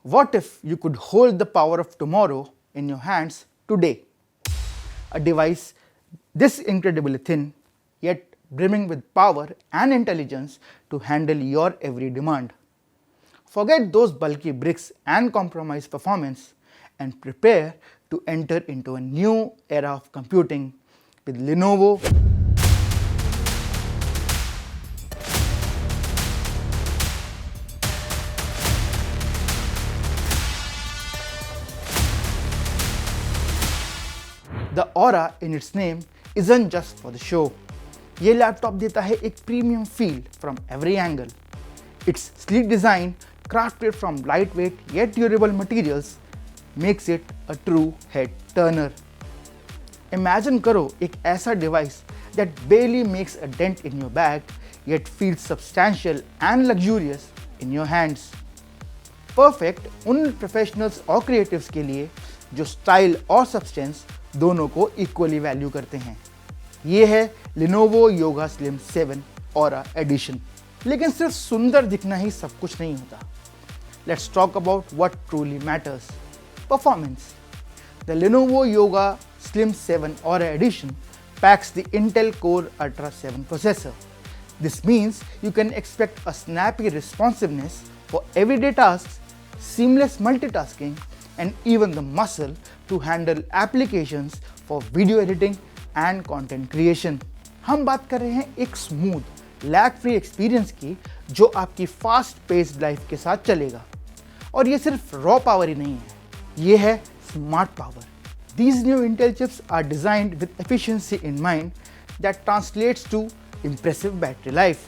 What if you could hold the power of tomorrow in your hands today? A device this incredibly thin, yet brimming with power and intelligence to handle your every demand. Forget those bulky bricks and compromised performance and prepare to enter into a new era of computing with Lenovo. The Aura in its name isn't just for the show. ये laptop देता है एक premium feel from every angle. Its sleek design, crafted from lightweight yet durable materials, makes it a true head turner. Imagine करो एक ऐसा device that barely makes a dent in your bag yet feels substantial and luxurious in your hands. Perfect उन professionals और creatives के लिए जो style और substance दोनों को इक्वली वैल्यू करते हैं। ये है Lenovo Yoga Slim 7 Aura Edition। लेकिन सिर्फ सुंदर दिखना ही सब कुछ नहीं होता। Let's talk about what truly matters. Performance. The Lenovo Yoga Slim 7 Aura Edition packs the Intel Core Ultra 7 processor. This means you can expect a snappy responsiveness for everyday tasks, seamless multitasking, and even the muscle to handle applications for video editing and content creation. हम बात कर रहे हैं एक smooth lag free experience की जो आपकी fast paced life के साथ चलेगा। और ये सिर्फ रॉ पावर ही नहीं है, ये है smart power. These new Intel chips are designed with efficiency in mind that translates to impressive battery life.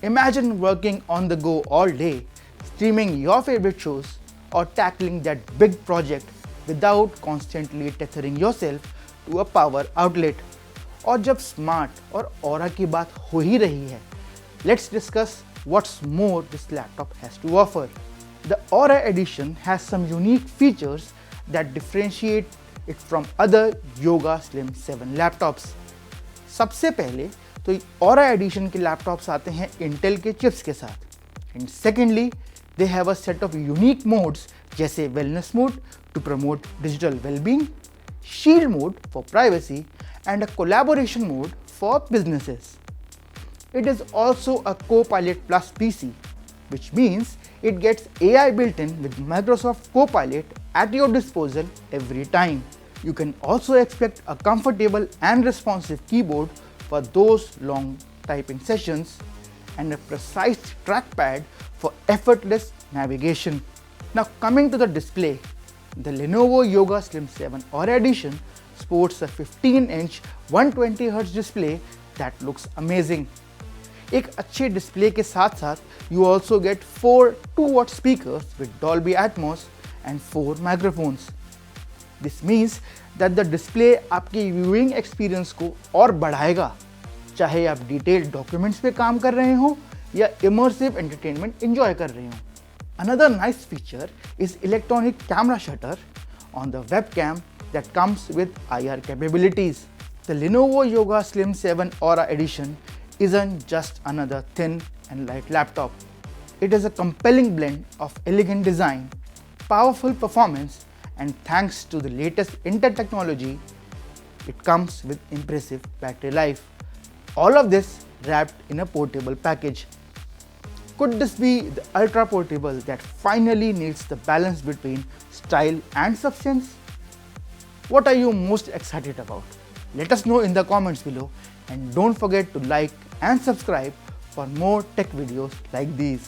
Imagine working on the go all day, streaming your favorite shows, or tackling that big project without constantly tethering yourself to a power outlet. और जब smart और aura की बात हो ही रही है, let's discuss what's more this laptop has to offer. The Aura Edition has some unique features that differentiate it from other Yoga Slim 7 laptops. सबसे पहले तो Aura Edition के लैपटॉप्स आते हैं Intel के चिप्स के साथ, and secondly they have a set of unique modes जैसे wellness mode to promote digital well-being, shield mode for privacy, and a collaboration mode for businesses. It is also a Copilot Plus PC, which means it gets AI built in with Microsoft Copilot at your disposal every time. You can also expect a comfortable and responsive keyboard for those long typing sessions and a precise trackpad for effortless navigation. Now coming to the display, the Lenovo Yoga Slim 7 Aura Edition sports a 15-inch 120Hz display that looks amazing. एक अच्छे display के साथ साथ you also get 4 2-watt speakers with Dolby Atmos and 4 microphones. This means that the display आपके viewing experience को और बढ़ाएगा, चाहे आप डिटेल्ड डॉक्यूमेंट्स पे काम कर रहे हो या immersive entertainment enjoy कर रहे हो. Another nice feature is electronic camera shutter on the webcam that comes with IR capabilities. The Lenovo Yoga Slim 7 Aura Edition isn't just another thin and light laptop. It is a compelling blend of elegant design, powerful performance, and thanks to the latest Intel technology, it comes with impressive battery life. All of this wrapped in a portable package. Could this be the ultra portable that finally nails the balance between style and substance? What are you most excited about? Let us know in the comments below, and don't forget to like and subscribe for more tech videos like these.